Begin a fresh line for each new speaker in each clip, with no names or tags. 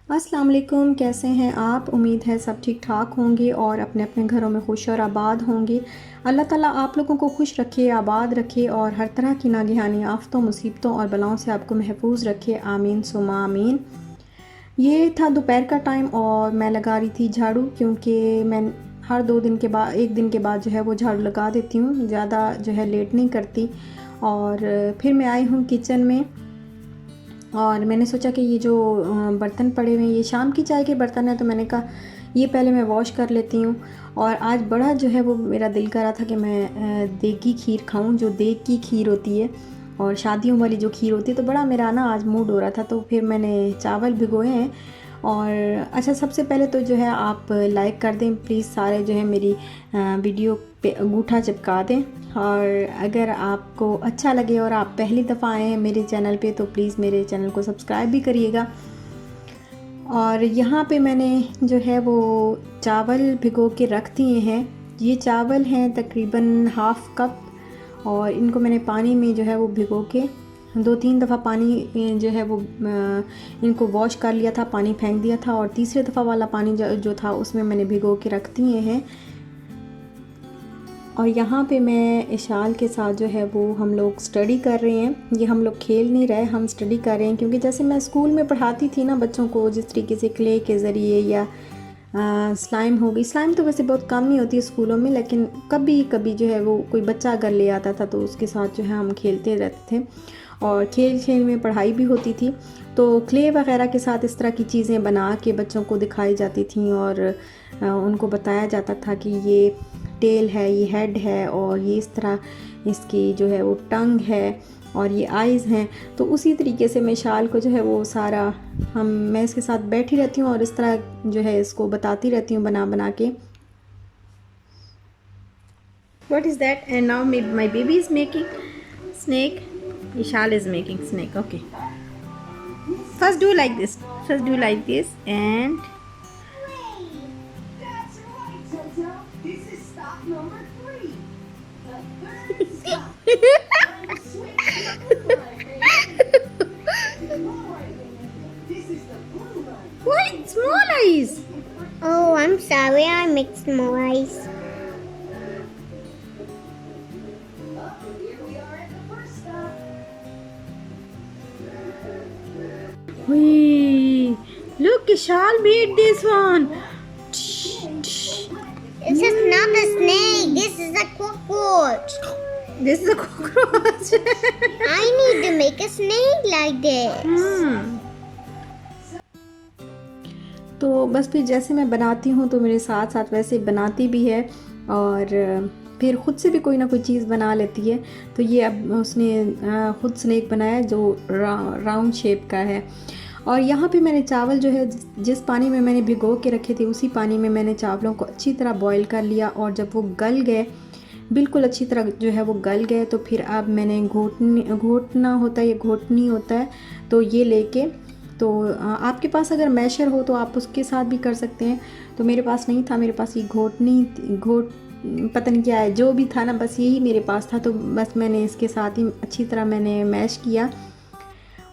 अस्सलाम वालेकुम, कैसे हैं आप? उम्मीद है सब ठीक ठाक होंगे और अपने अपने घरों में खुश और आबाद होंगे। अल्लाह ताला आप लोगों को खुश रखे, आबाद रखे और हर तरह की नागहानी आफ़तों, मुसीबतों और बलाओं से आपको महफूज रखे। आमीन सुम्मा आमीन। ये था दोपहर का टाइम और मैं लगा रही थी झाड़ू, क्योंकि मैं हर 2 दिन के बाद, 1 दिन के बाद जो है वो झाड़ू लगा देती हूँ, ज़्यादा जो है लेट नहीं करती। और फिर मैं आई हूँ किचन में और मैंने सोचा कि ये जो बर्तन पड़े हुए हैं, ये शाम की चाय के बर्तन हैं, तो मैंने कहा ये पहले मैं वॉश कर लेती हूँ। और आज बड़ा जो है वो मेरा दिल कर रहा था कि मैं देगी खीर खाऊं, जो देग की खीर होती है और शादियों वाली जो खीर होती है, तो बड़ा मेरा ना आज मूड हो रहा था। तो फिर मैंने चावल भिगोए हैं। और अच्छा, सबसे पहले तो जो है आप लाइक कर दें प्लीज़, सारे जो है मेरी वीडियो पे अंगूठा चिपका दें। और अगर आपको अच्छा लगे और आप पहली दफ़ा आए हैं मेरे चैनल पे, तो प्लीज़ मेरे चैनल को सब्सक्राइब भी करिएगा। और यहाँ पे मैंने जो है वो चावल भिगो के रख दिए हैं। ये चावल हैं तकरीबन हाफ़ कप और इनको मैंने पानी में जो है वो भिगो के 2-3 दफ़ा पानी जो है वो इनको वॉश कर लिया था, पानी फेंक दिया था। और तीसरे दफ़ा वाला पानी जो था उसमें मैंने भिगो के रख दिए हैं। और यहाँ पे मैं इशाल के साथ जो है वो हम लोग स्टडी कर रहे हैं। ये हम लोग खेल नहीं रहे, हम स्टडी कर रहे हैं, क्योंकि जैसे मैं स्कूल में पढ़ाती थी ना बच्चों को, जिस तरीके से क्ले के ज़रिए या स्लाइम हो गई। स्लाइम तो वैसे बहुत कम ही होती है स्कूलों में, लेकिन कभी कभी जो है वो कोई बच्चा अगर ले आता था तो उसके साथ जो है हम खेलते रहते थे। और खेल खेल में पढ़ाई भी होती थी। तो क्ले वगैरह के साथ इस तरह की चीज़ें बना के बच्चों को दिखाई जाती थी और उनको बताया जाता था कि ये टेल है, ये हेड है और ये इस तरह इसकी जो है वो टंग है और ये आइज़ हैं। तो उसी तरीके से मैं शाल को जो है वो सारा मैं इसके साथ बैठी रहती हूँ और इस तरह जो है इसको बताती रहती हूँ बना बना के। What is that? And now my baby is making snake. Ishal is making snake. Okay. First do like this. First do like this and
That's right, Jojo. This is stop number 3. The third stop. Switch to the blue line. This is the blue line.
what? Small eyes.
Oh, I'm sorry, I mixed my eyes.
Oh, here we are at the first stop.
Wee. Look, Ishal made this one.
This is not a snake, this is a cockroach.
This is a cockroach.
I need to make a snake like this.
तो बस फिर जैसे मैं बनाती हूँ तो मेरे साथ साथ वैसे बनाती भी है और फिर ख़ुद से भी कोई ना कोई चीज़ बना लेती है। तो ये अब उसने ख़ुद स्नैक बनाया जो राउंड शेप का है। और यहाँ पे मैंने चावल जो है जिस पानी में मैंने भिगो के रखे थे उसी पानी में मैंने चावलों को अच्छी तरह बॉईल कर लिया। और जब वो गल गए, बिल्कुल अच्छी तरह जो है वो गल गए, तो फिर अब मैंने घोटना होता है, ये घोटनी होता है, तो ये लेके, तो आपके पास अगर मैशर हो तो आप उसके साथ भी कर सकते हैं। तो मेरे पास नहीं था, मेरे पास ये पता नहीं क्या है, जो भी था ना, बस यही मेरे पास था। तो बस मैंने इसके साथ ही अच्छी तरह मैंने मैश किया।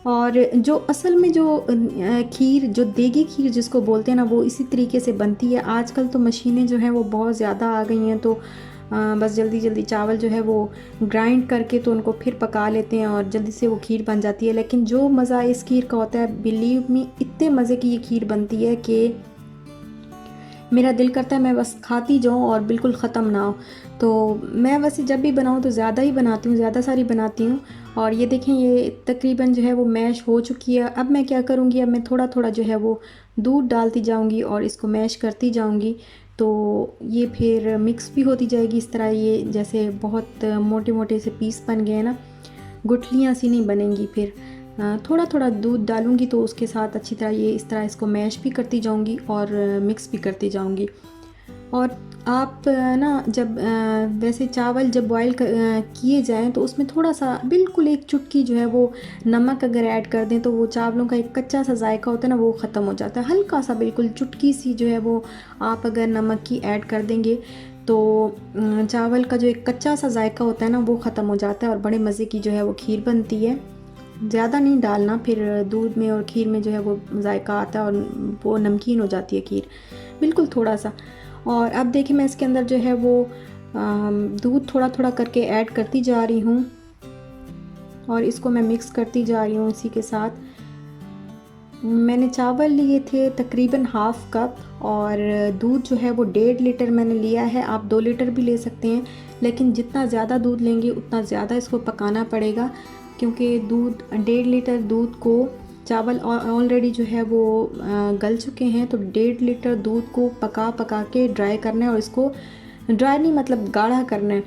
और जो असल में जो खीर, जो देगी खीर जिसको बोलते हैं ना, वो इसी तरीके से बनती है। आजकल तो मशीनें जो हैं वो बहुत ज़्यादा आ गई हैं, तो बस जल्दी जल्दी चावल जो है वो ग्राइंड करके तो उनको फिर पका लेते हैं और जल्दी से वो खीर बन जाती है। लेकिन जो मज़ा इस खीर का होता है, बिलीव मी, इतने मज़े की ये खीर बनती है कि मेरा दिल करता है मैं बस खाती जाऊँ और बिल्कुल ख़त्म ना हो। तो मैं वैसे जब भी बनाऊँ तो ज़्यादा ही बनाती हूँ, ज़्यादा सारी बनाती हूँ। और ये देखें, ये तकरीबन जो है वो मैश हो चुकी है। अब मैं क्या करूँगी, अब मैं थोड़ा थोड़ा जो है वो दूध डालती जाऊँगी और इसको मैश करती जाऊँगी। तो ये फिर मिक्स भी होती जाएगी इस तरह। ये जैसे बहुत मोटे मोटे से पीस बन गए ना, गुठलियाँ सी नहीं बनेंगी। फिर थोड़ा थोड़ा दूध डालूँगी तो उसके साथ अच्छी तरह ये इस तरह इसको मैश भी करती जाऊँगी और मिक्स भी करती जाऊँगी। और आप ना जब वैसे चावल जब बॉईल किए जाएं तो उसमें थोड़ा सा, बिल्कुल एक चुटकी जो है वो नमक अगर ऐड कर दें तो वो चावलों का एक कच्चा सा जायका होता है ना, वो ख़त्म हो जाता है। हल्का सा, बिल्कुल चुटकी सी जो है वो आप अगर नमक की ऐड कर देंगे तो चावल का जो एक कच्चा सा जायका होता है ना, वो ख़त्म हो जाता है और बड़े मज़े की जो है वो खीर बनती है। ज़्यादा नहीं डालना, फिर दूध में और खीर में जो है वो जायका आता है और वो नमकीन हो जाती है खीर, बिल्कुल थोड़ा सा। और अब देखिए मैं इसके अंदर जो है वो दूध थोड़ा थोड़ा करके ऐड करती जा रही हूँ और इसको मैं मिक्स करती जा रही हूँ इसी के साथ। मैंने चावल लिए थे तकरीबन हाफ़ कप और दूध जो है वो 1.5 लीटर मैंने लिया है। आप 2 लीटर भी ले सकते हैं, लेकिन जितना ज़्यादा दूध लेंगे उतना ज़्यादा इसको पकाना पड़ेगा, क्योंकि दूध 1.5 लीटर दूध को चावल ऑलरेडी जो है वो गल चुके हैं, तो 1.5 लीटर दूध को पका पका के ड्राई करना है। और इसको ड्राई नहीं मतलब गाढ़ा करना है,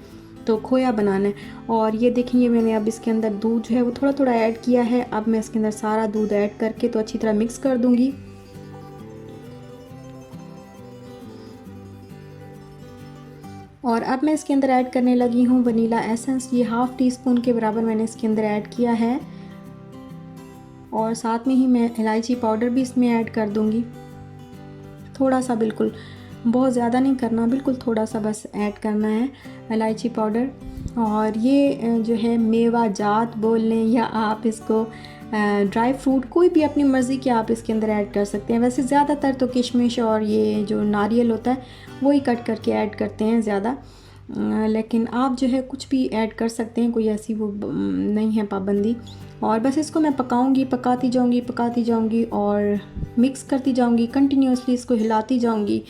तो खोया बनाना है। और ये देखिए मैंने अब इसके अंदर दूध जो है वो थोड़ा थोड़ा ऐड किया है। अब मैं इसके अंदर सारा दूध ऐड करके तो अच्छी तरह मिक्स कर दूंगी। और अब मैं इसके अंदर ऐड करने लगी हूँ वनीला एसेंस। ये हाफ़ टी स्पून के बराबर मैंने इसके अंदर ऐड किया है और साथ में ही मैं इलायची पाउडर भी इसमें ऐड कर दूंगी, थोड़ा सा, बिल्कुल बहुत ज़्यादा नहीं करना, बिल्कुल थोड़ा सा बस ऐड करना है इलायची पाउडर। और ये जो है मेवा जात बोल लें या आप इसको ड्राई फ्रूट कोई भी अपनी मर्ज़ी के आप इसके अंदर ऐड कर सकते हैं। वैसे ज़्यादातर तो किशमिश और ये जो नारियल होता है वही कट करके ऐड करते हैं ज़्यादा, लेकिन आप जो है कुछ भी ऐड कर सकते हैं, कोई ऐसी वो नहीं है पाबंदी। और बस इसको मैं पकाऊंगी, पकाती जाऊंगी और मिक्स करती जाऊंगी, कंटिन्यूसली इसको हिलाती जाऊंगी।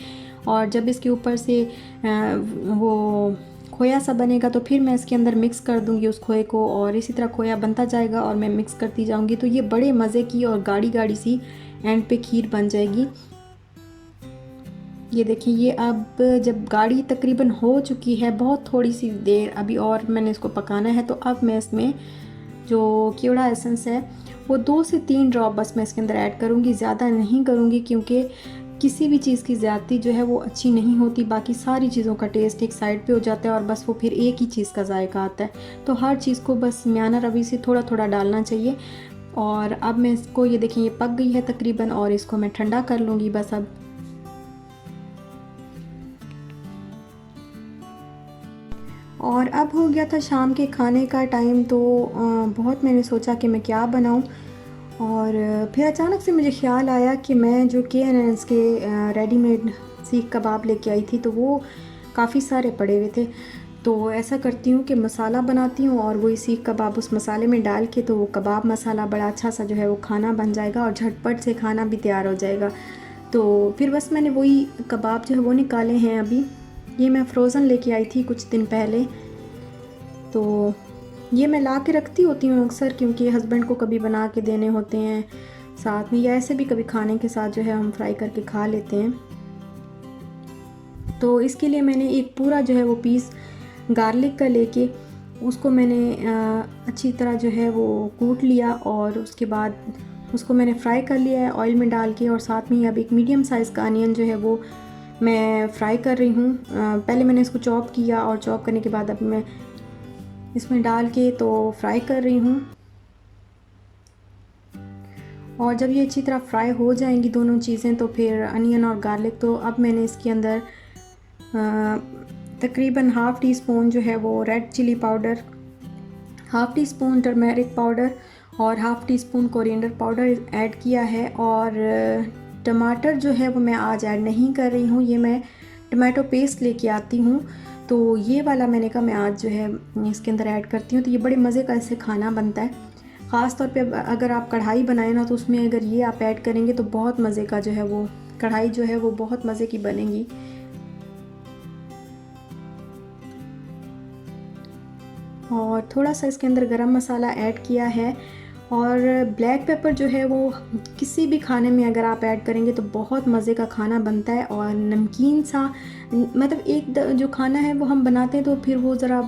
और जब इसके ऊपर से वो खोया सा बनेगा तो फिर मैं इसके अंदर मिक्स कर दूंगी उस खोए को, और इसी तरह खोया बनता जाएगा और मैं मिक्स करती जाऊंगी। तो ये बड़े मज़े की और गाढ़ी गाढ़ी सी एंड पे खीर बन जाएगी। ये देखिए ये अब जब गाढ़ी तकरीबन हो चुकी है, बहुत थोड़ी सी देर अभी और मैंने इसको पकाना है, तो अब मैं इसमें जो केवड़ा एसेंस है वो 2 से 3 ड्रॉप बस मैं इसके अंदर ऐड करूँगी, ज़्यादा नहीं करूँगी, क्योंकि किसी भी चीज़ की ज़्यादती जो है वो अच्छी नहीं होती। बाकी सारी चीज़ों का टेस्ट एक साइड पे हो जाता है और बस वो फिर एक ही चीज़ का जायका आता है। तो हर चीज़ को बस म्याना रवि से थोड़ा थोड़ा डालना चाहिए। और अब मैं इसको, ये देखिए ये पक गई है तकरीबन, और इसको मैं ठंडा कर लूँगी बस अब। और अब हो गया था शाम के खाने का टाइम, तो बहुत मैंने सोचा कि मैं क्या बनाऊं, और फिर अचानक से मुझे ख़्याल आया कि मैं जो KNN's के रेडीमेड सीख कबाब लेके आई थी, तो वो काफ़ी सारे पड़े हुए थे। तो ऐसा करती हूँ कि मसाला बनाती हूँ और वही सीख कबाब उस मसाले में डाल के, तो वो कबाब मसाला बड़ा अच्छा सा जो है वो खाना बन जाएगा और झटपट से खाना भी तैयार हो जाएगा। तो फिर बस मैंने वही कबाब जो है वो निकाले हैं अभी। ये मैं फ़्रोज़न लेके आई थी कुछ दिन पहले, तो ये मैं ला के रखती होती हूँ अक्सर, क्योंकि हस्बैंड को कभी बना के देने होते हैं साथ में, या ऐसे भी कभी खाने के साथ जो है हम फ्राई करके खा लेते हैं। तो इसके लिए मैंने एक पूरा जो है वो पीस गार्लिक का लेके उसको मैंने अच्छी तरह जो है वो कूट लिया, और उसके बाद उसको मैंने फ्राई कर लिया है ऑयल में डाल के। और साथ में अब एक मीडियम साइज़ का अनियन जो है वो मैं फ्राई कर रही हूँ। पहले मैंने इसको चॉप किया और चॉप करने के बाद अब मैं इसमें डाल के तो फ्राई कर रही हूँ। और जब ये अच्छी तरह फ्राई हो जाएंगी दोनों चीज़ें, तो फिर अनियन और गार्लिक, तो अब मैंने इसके अंदर तकरीबन हाफ़ टी स्पून जो है वो red chilli powder, half teaspoon turmeric powder और half teaspoon coriander powder add किया है। और टमाटर जो है वो मैं आज ऐड नहीं कर रही हूँ, ये मैं टमाटो पेस्ट लेके आती हूँ, तो ये वाला मैंने कहा मैं आज जो है इसके अंदर ऐड करती हूँ। तो ये बड़े मज़े का इससे खाना बनता है। ख़ास तौर पे अगर आप कढ़ाई बनाएं ना, तो उसमें अगर ये आप ऐड करेंगे तो बहुत मज़े का जो है वो कढ़ाई जो है वो बहुत मज़े की बनेगी। और थोड़ा सा इसके अंदर गरम मसाला ऐड किया है, और ब्लैक पेपर जो है वो किसी भी खाने में अगर आप ऐड करेंगे तो बहुत मज़े का खाना बनता है। और नमकीन सा, मतलब एक जो खाना है वो हम बनाते हैं तो फिर वो ज़रा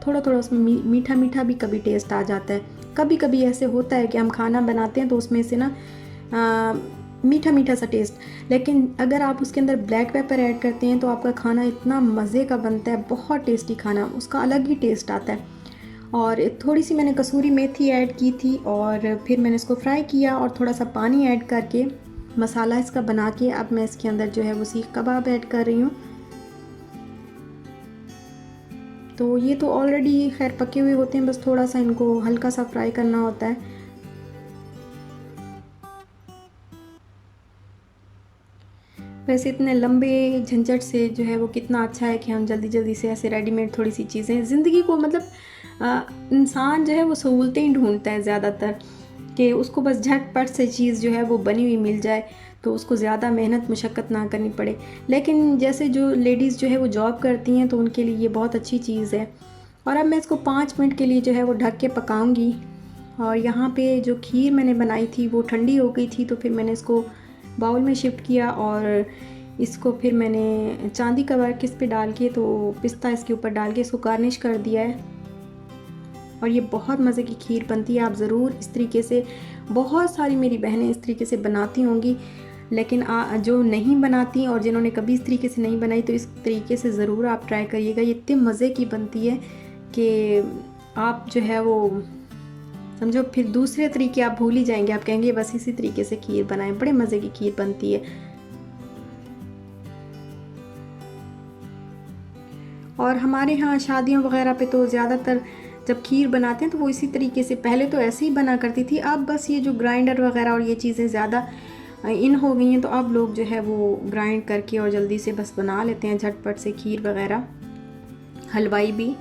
थोड़ा थोड़ा उसमें मीठा मीठा भी कभी टेस्ट आ जाता है। कभी कभी ऐसे होता है कि हम खाना बनाते हैं तो उसमें से ना मीठा मीठा सा टेस्ट, लेकिन अगर आप उसके अंदर ब्लैक पेपर ऐड करते हैं तो आपका खाना इतना मज़े का बनता है, बहुत टेस्टी खाना, उसका अलग ही टेस्ट आता है। और थोड़ी सी मैंने कसूरी मेथी ऐड की थी, और फिर मैंने इसको फ्राई किया और थोड़ा सा पानी ऐड करके मसाला इसका बना के अब मैं इसके अंदर जो है वो सीख कबाब ऐड कर रही हूँ। तो ये तो ऑलरेडी खैर पके हुए होते हैं, बस थोड़ा सा इनको हल्का सा फ्राई करना होता है। वैसे इतने लंबे झंझट से जो है वो कितना अच्छा है कि हम जल्दी जल्दी से ऐसे रेडीमेड थोड़ी सी चीज़ें ज़िंदगी को मतलब इंसान जो है वो सहूलतें ही ढूंढता है ज़्यादातर, कि उसको बस झटपट से चीज़ जो है वो बनी हुई मिल जाए, तो उसको ज़्यादा मेहनत मुशक्क़त ना करनी पड़े। लेकिन जैसे जो लेडीज़ जो है वो जॉब करती हैं तो उनके लिए ये बहुत अच्छी चीज़ है। और अब मैं इसको 5 मिनट के लिए जो है वो ढक के पकाऊंगी। और यहाँ पे जो खीर मैंने बनाई थी वो ठंडी हो गई थी, तो फिर मैंने इसको बाउल में शिफ्ट किया और इसको फिर मैंने चांदी का वर्क इस पे डाल के, तो पिस्ता इसके ऊपर डाल के इसको गार्निश कर दिया है। और ये बहुत मज़े की खीर बनती है। आप ज़रूर इस तरीके से, बहुत सारी मेरी बहनें इस तरीके से बनाती होंगी, लेकिन जो नहीं बनाती और जिन्होंने कभी इस तरीके से नहीं बनाई तो इस तरीके से ज़रूर आप ट्राई करिएगा। ये इतने मज़े की बनती है कि आप जो है वो समझो फिर दूसरे तरीके आप भूल ही जाएंगे, आप कहेंगे बस इसी तरीके से खीर बनाएं। बड़े मज़े की खीर बनती है। और हमारे यहाँ शादियों वगैरह पे तो ज़्यादातर जब खीर बनाते हैं तो वो इसी तरीके से, पहले तो ऐसे ही बना करती थी, अब बस ये जो ग्राइंडर वगैरह और ये चीज़ें ज़्यादा इन हो गई हैं तो अब लोग जो है वो ग्राइंड करके और जल्दी से बस बना लेते हैं झटपट से खीर वगैरह, हलवाई भी।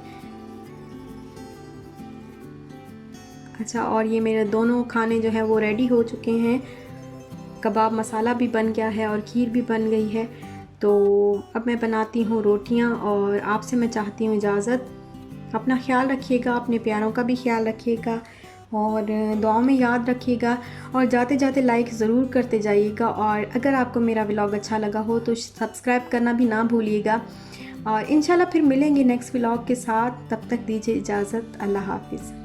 अच्छा, और ये मेरे दोनों खाने जो है वो रेडी हो चुके हैं। कबाब मसाला भी बन गया है और खीर भी बन गई है। तो अब मैं बनाती हूँ रोटियाँ और आपसे मैं चाहती हूँ इजाज़त। अपना ख्याल रखिएगा, अपने प्यारों का भी ख्याल रखिएगा और दुआ में याद रखिएगा। और जाते जाते लाइक ज़रूर करते जाइएगा। और अगर आपको मेरा व्लॉग अच्छा लगा हो तो सब्सक्राइब करना भी ना भूलिएगा। और इंशाल्लाह फिर मिलेंगे नेक्स्ट व्लॉग के साथ। तब तक दीजिए इजाज़त। अल्लाह हाफिज़।